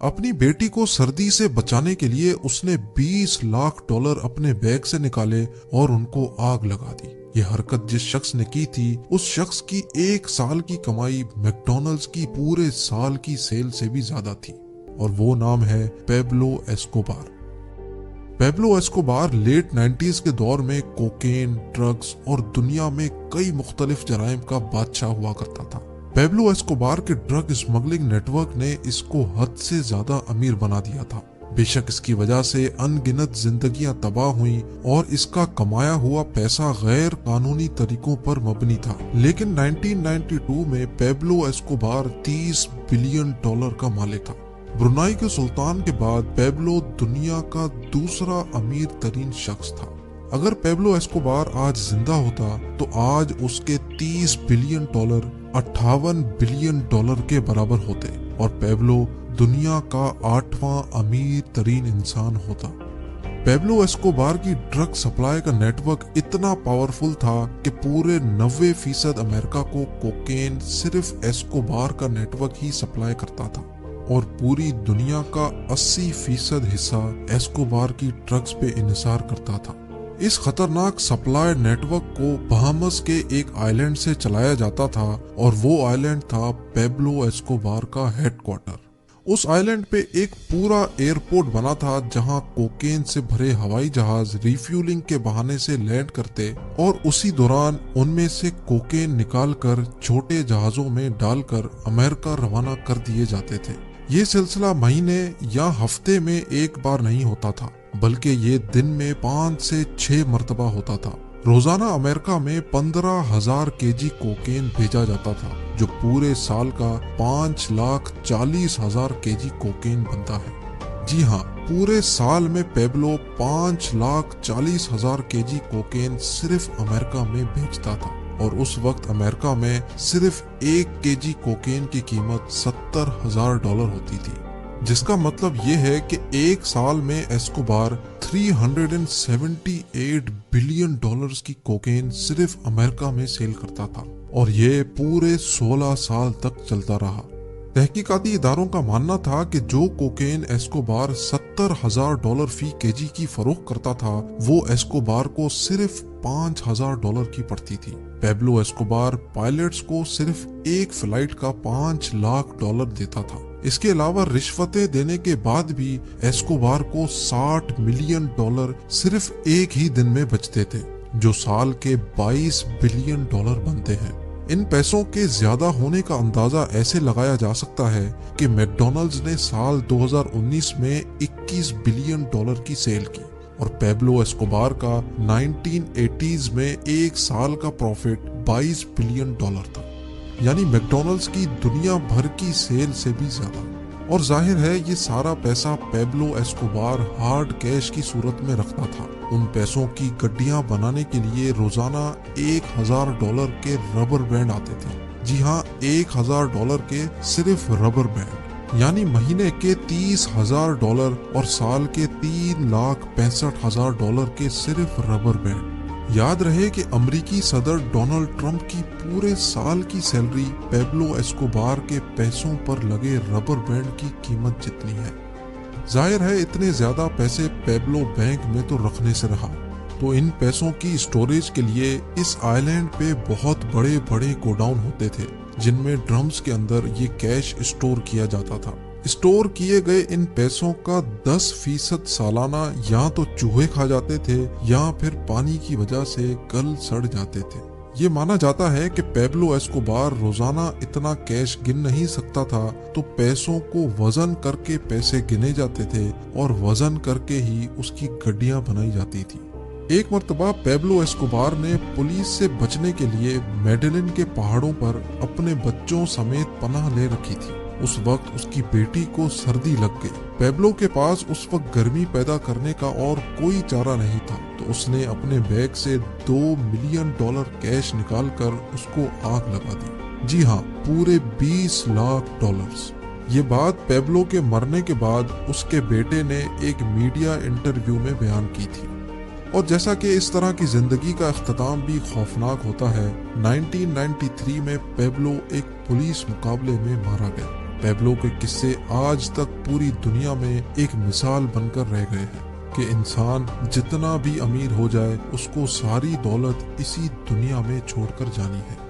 اپنی بیٹی کو سردی سے بچانے کے لیے اس نے $20 لاکھ اپنے بیگ سے نکالے اور ان کو آگ لگا دی۔ یہ حرکت جس شخص نے کی تھی، اس شخص کی 1 سال کی کمائی میک ڈونلڈز کی پورے سال کی سیل سے بھی زیادہ تھی، اور وہ نام ہے Pablo Escobar. Pablo Escobar late 90s کے دور میں کوکین، ڈرگز اور دنیا میں کئی مختلف جرائم کا بادشاہ ہوا کرتا تھا۔ پیبلو ایسکوبار کے ڈرگ اسمگلنگ نیٹ ورک نے اس کو حد سے زیادہ امیر بنا دیا تھا۔ بے شک اس کی وجہ سے ان گنت زندگیاں تباہ ہوئیں اور اس کا کمایا ہوا پیسہ غیر قانونی طریقوں پر مبنی تھا، لیکن 1992 میں پیبلو ایسکوبار $30 بلین کا مالک تھا۔ برونائی کے سلطان کے بعد پیبلو دنیا کا دوسرا امیر ترین شخص تھا۔ اگر پیبلو ایسکوبار آج زندہ ہوتا تو آج اس کے $30 بلین $58 بلین کے برابر ہوتے، اور پیبلو دنیا کا 8واں امیر ترین انسان ہوتا۔ پیبلو ایسکوبار کی ڈرگ سپلائی کا نیٹ ورک اتنا پاورفل تھا کہ پورے 90% امریکہ کو کوکین صرف ایسکوبار کا نیٹ ورک ہی سپلائی کرتا تھا، اور پوری دنیا کا 80% حصہ ایسکوبار کی ڈرگز پہ انحصار کرتا تھا۔ اس خطرناک سپلائی نیٹ ورک کو بہامس کے ایک آئلینڈ سے چلایا جاتا تھا، اور وہ آئلینڈ تھا پیبلو ایسکوبار کا ہیڈ کوارٹر۔ اس آئلینڈ پہ ایک پورا ایئرپورٹ بنا تھا جہاں کوکین سے بھرے ہوائی جہاز ریفیولنگ کے بہانے سے لینڈ کرتے، اور اسی دوران ان میں سے کوکین نکال کر چھوٹے جہازوں میں ڈال کر امریکہ روانہ کر دیے جاتے تھے۔ یہ سلسلہ مہینے یا ہفتے میں ایک بار نہیں ہوتا تھا، بلکہ یہ دن میں 5 سے 6 مرتبہ ہوتا تھا۔ روزانہ امریکہ میں 15,000 kg کوکین بھیجا جاتا تھا، جو پورے سال کا 5,40,000 kg کوکین بنتا ہے۔ جی ہاں، پورے سال میں پیبلو 5,40,000 kg کوکین صرف امریکہ میں بیچتا تھا، اور اس وقت امریکہ میں صرف 1 kg کوکین کی قیمت $70,000 ہوتی تھی، جس کا مطلب یہ ہے کہ ایک سال میں ایسکوبار $378 بلین کی کوکین صرف امریکہ میں سیل کرتا تھا، اور یہ پورے 16 سال تک چلتا رہا۔ تحقیقاتی اداروں کا ماننا تھا کہ جو کوکین ایسکوبار $70,000 فی kg کی فروخت کرتا تھا، وہ ایسکوبار کو صرف $5,000 کی پڑتی تھی۔ پیبلو ایسکوبار پائلٹس کو صرف ایک فلائٹ کا $5 لاکھ دیتا تھا۔ اس کے علاوہ رشوتیں دینے کے بعد بھی ایسکوبار کو $60 ملین صرف ایک ہی دن میں بچتے تھے، جو سال کے $22 بلین بنتے ہیں۔ ان پیسوں کے زیادہ ہونے کا اندازہ ایسے لگایا جا سکتا ہے کہ میک ڈونلڈز نے سال 2019 میں $21 بلین کی سیل کی، اور پیبلو ایسکوبار کا 1980s میں ایک سال کا پروفٹ $22 بلین تھا، یعنی میک ڈونلڈز کی دنیا بھر کی سیل سے بھی زیادہ۔ اور ظاہر ہے یہ سارا پیسہ پیبلو ایسکوبار ہارڈ کیش کی صورت میں رکھتا تھا۔ ان پیسوں کی گڈیاں بنانے کے لیے روزانہ $1,000 کے ربر بینڈ آتے تھے۔ جی ہاں، $1,000 کے صرف ربر بینڈ، یعنی مہینے کے $30,000 اور سال کے $3,65,000 کے صرف ربر بینڈ۔ یاد رہے کہ امریکی صدر ڈونلڈ ٹرمپ کی پورے سال کی سیلری پیبلو ایسکوبار کے پیسوں پر لگے ربر بینڈ کی قیمت جتنی ہے۔ ظاہر ہے اتنے زیادہ پیسے پیبلو بینک میں تو رکھنے سے رہا، تو ان پیسوں کی اسٹوریج کے لیے اس آئلینڈ پہ بہت بڑے بڑے گوڈاؤن ہوتے تھے، جن میں ڈرمز کے اندر یہ کیش اسٹور کیا جاتا تھا۔ اسٹور کیے گئے ان پیسوں کا 10% سالانہ یا تو چوہے کھا جاتے تھے یا پھر پانی کی وجہ سے گل سڑ جاتے تھے۔ یہ مانا جاتا ہے کہ پیبلو ایسکوبار روزانہ اتنا کیش گن نہیں سکتا تھا، تو پیسوں کو وزن کر کے پیسے گنے جاتے تھے، اور وزن کر کے ہی اس کی گڈیاں بنائی جاتی تھی۔ ایک مرتبہ پیبلو ایسکوبار نے پولیس سے بچنے کے لیے میڈلن کے پہاڑوں پر اپنے بچوں سمیت پناہ لے رکھی تھی۔ اس وقت اس کی بیٹی کو سردی لگ گئی۔ پیبلو کے پاس اس وقت گرمی پیدا کرنے کا اور کوئی چارہ نہیں تھا، تو اس نے اپنے بیگ سے $2 ملین کیش نکال کر اس کو آگ لگا دی۔ جی ہاں، پورے $20 لاکھ۔ یہ بات پیبلو کے مرنے کے بعد اس کے بیٹے نے ایک میڈیا انٹرویو میں بیان کی تھی۔ اور جیسا کہ اس طرح کی زندگی کا اختتام بھی خوفناک ہوتا ہے، 1993 میں پیبلو ایک پولیس مقابلے میں مارا گیا۔ پیبلو کے قصے آج تک پوری دنیا میں ایک مثال بن کر رہ گئے ہیں کہ انسان جتنا بھی امیر ہو جائے اس کو ساری دولت اسی دنیا میں چھوڑ کر جانی ہے۔